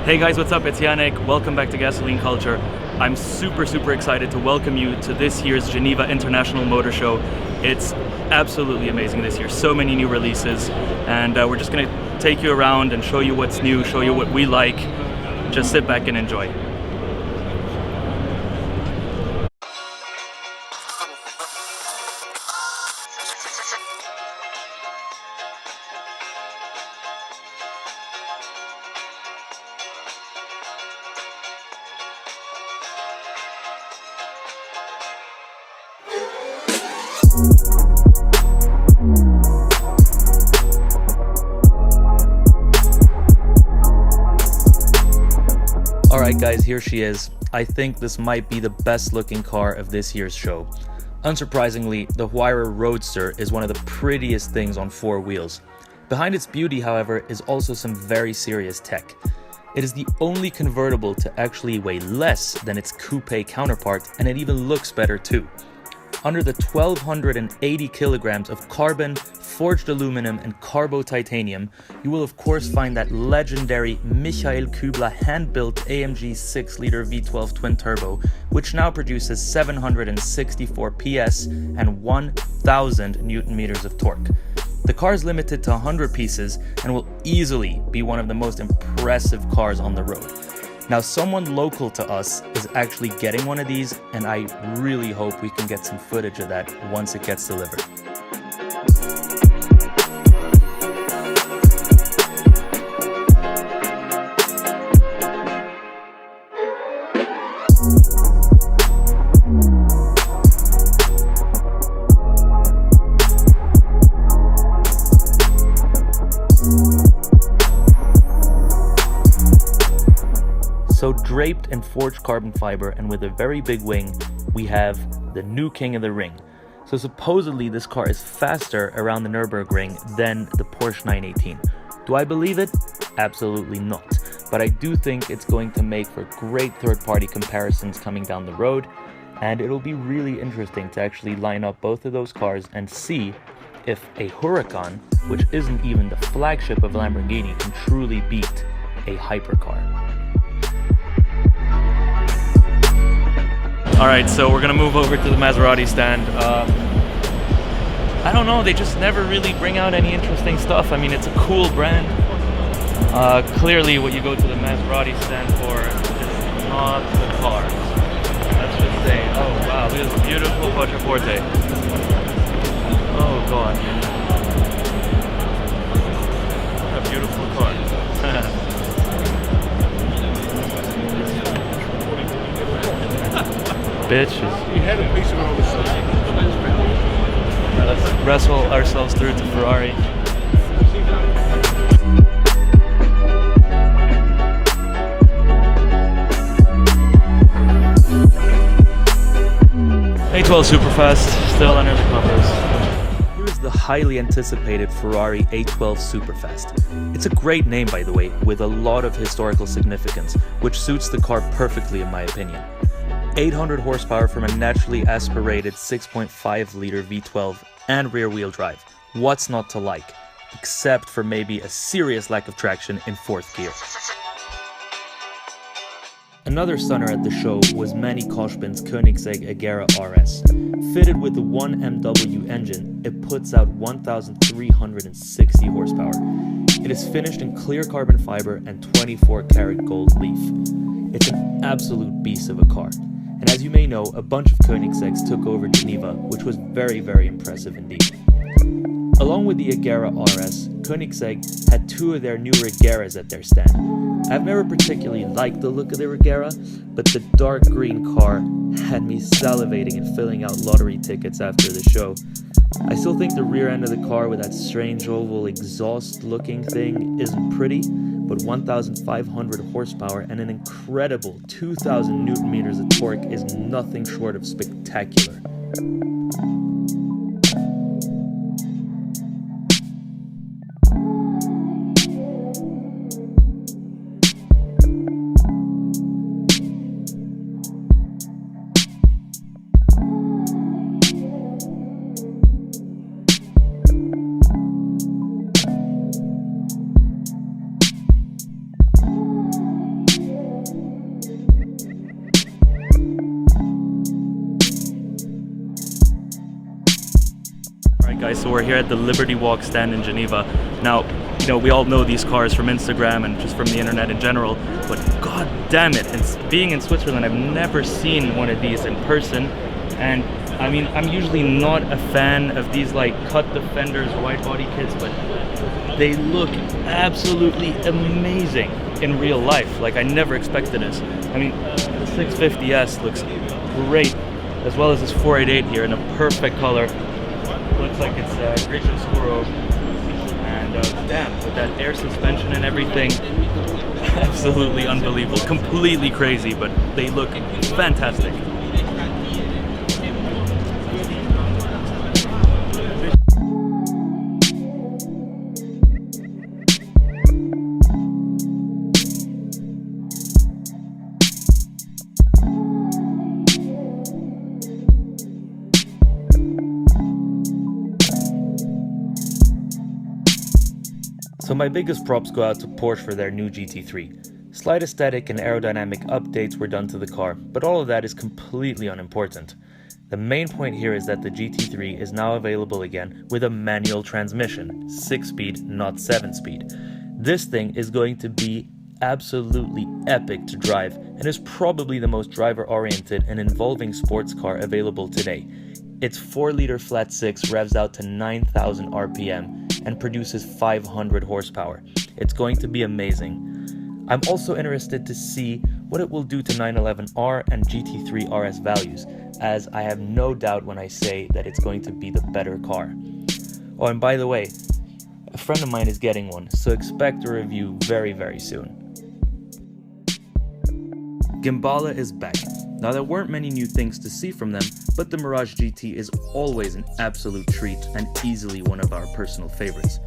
Hey guys, what's up? It's Yannick. Welcome back to Gasoline Culture. I'm super excited to welcome you to this year's Geneva International Motor Show. It's absolutely amazing this year. So many new releases, and we're just going to take you around and show you what's new, show you what we like. Just sit back and enjoy. Alright guys, here she is. I think this might be the best looking car of this year's show. Unsurprisingly, the Huayra Roadster is one of the prettiest things on four wheels. Behind its beauty, however, is also some very serious tech. It is the only convertible to actually weigh less than its coupe counterpart, and it even looks better too. Under the 1,280 kilograms of carbon, forged aluminum and carbo titanium, you will of course find that legendary Michael Kübler hand-built AMG 6-liter V12 twin-turbo, which now produces 764 PS and 1,000 Newton-meters of torque. The car is limited to 100 pieces and will easily be one of the most impressive cars on the road. Now, someone local to us is actually getting one of these, and I really hope we can get some footage of that once it gets delivered. So draped in forged carbon fiber and with a very big wing, we have the new king of the ring. So supposedly this car is faster around the Nürburgring than the Porsche 918. Do I believe it? Absolutely not. But I do think it's going to make for great third-party comparisons coming down the road, and it'll be really interesting to actually line up both of those cars and see if a Huracan, which isn't even the flagship of Lamborghini, can truly beat a hypercar. Alright, so we're gonna move over to the Maserati stand. I don't know, they just never really bring out any interesting stuff. I mean, it's a cool brand. Clearly what you go to the Maserati stand for is not the cars. Let's just say, oh wow, look at this beautiful Quattroporte. Oh god. What a beautiful car. Bitches. You had a piece of all this. Let's wrestle ourselves through to Ferrari. A12 Superfast, still under the covers. Here is the highly anticipated Ferrari A12 Superfast. It's a great name, by the way, with a lot of historical significance, which suits the car perfectly in my opinion. 800 horsepower from a naturally aspirated 6.5-liter V12 and rear-wheel drive. What's not to like? Except for maybe a serious lack of traction in fourth gear. Another stunner at the show was Manny Koshbin's Koenigsegg Agera RS. Fitted with the 1MW engine, it puts out 1,360 horsepower. It is finished in clear carbon fiber and 24-karat gold leaf. It's an absolute beast of a car. And as you may know, a bunch of Koenigsegg's took over Geneva, which was very impressive indeed. Along with the Agera RS, Koenigsegg had two of their new Regeras at their stand. I've never particularly liked the look of the Regera, but the dark green car had me salivating and filling out lottery tickets after the show. I still think the rear end of the car with that strange oval exhaust looking thing isn't pretty, but 1,500 horsepower and an incredible 2,000 Newton meters of torque is nothing short of spectacular. Guys, so we're here at the Liberty Walk stand in Geneva. Now, you know, we all know these cars from Instagram and just from the internet in general, but god damn it, and being in Switzerland, I've never seen one of these in person. And I mean, I'm usually not a fan of these like cut defenders wide body kits, but they look absolutely amazing in real life. Like, I never expected this. I mean, the 650S looks great, as well as this 488 here in a perfect color. Looks like it's Grigio Scuro, and damn, with that air suspension and everything, absolutely unbelievable, completely crazy, but they look fantastic. So my biggest props go out to Porsche for their new GT3. Slight aesthetic and aerodynamic updates were done to the car, but all of that is completely unimportant. The main point here is that the GT3 is now available again with a manual transmission, 6-speed, not 7-speed. This thing is going to be absolutely epic to drive and is probably the most driver-oriented and involving sports car available today. Its 4-liter flat 6 revs out to 9,000 RPM and produces 500 horsepower. It's going to be amazing. I'm also interested to see what it will do to 911R and GT3 RS values, as I have no doubt when I say that it's going to be the better car. Oh, and by the way, a friend of mine is getting one, so expect a review very, very soon. Gimbala is back. Now, there weren't many new things to see from them, but the Mirage GT is always an absolute treat and easily one of our personal favorites.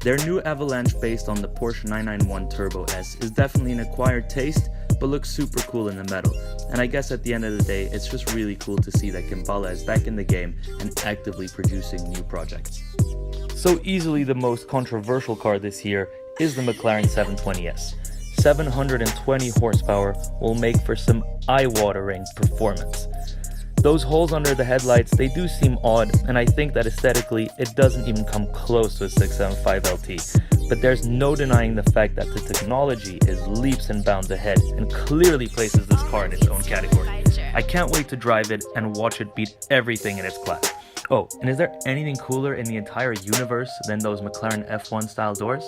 Their new Avalanche based on the Porsche 991 Turbo S is definitely an acquired taste, but looks super cool in the metal. And I guess at the end of the day, it's just really cool to see that Gimbala is back in the game and actively producing new projects. So easily the most controversial car this year is the McLaren 720S. 720 horsepower will make for some eye-watering performance. Those holes under the headlights, they do seem odd, and I think that aesthetically it doesn't even come close to a 675 LT. But there's no denying the fact that the technology is leaps and bounds ahead and clearly places this car in its own category. I can't wait to drive it and watch it beat everything in its class. Oh, and is there anything cooler in the entire universe than those McLaren F1 style doors?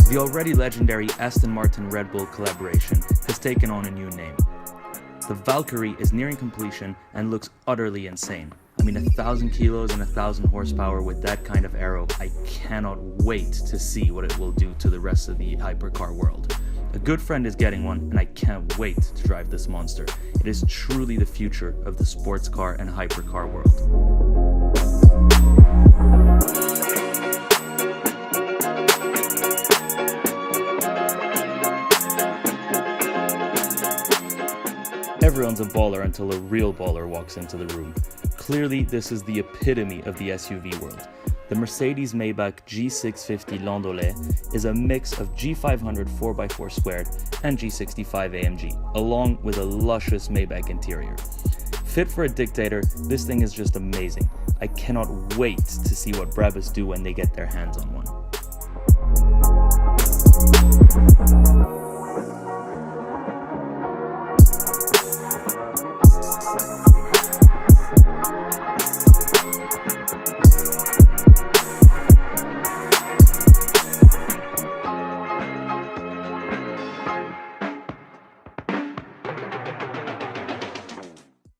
The already legendary Aston Martin-Red Bull collaboration has taken on a new name. The Valkyrie is nearing completion and looks utterly insane. I mean, 1,000 kilos and 1,000 horsepower with that kind of aero, I cannot wait to see what it will do to the rest of the hypercar world. A good friend is getting one, and I can't wait to drive this monster. It is truly the future of the sports car and hypercar world. Everyone's a baller until a real baller walks into the room. Clearly, this is the epitome of the SUV world. The Mercedes Maybach G650 Landaulet is a mix of G500 4x4 squared and G65 AMG, along with a luscious Maybach interior. Fit for a dictator, this thing is just amazing. I cannot wait to see what Brabus do when they get their hands on one.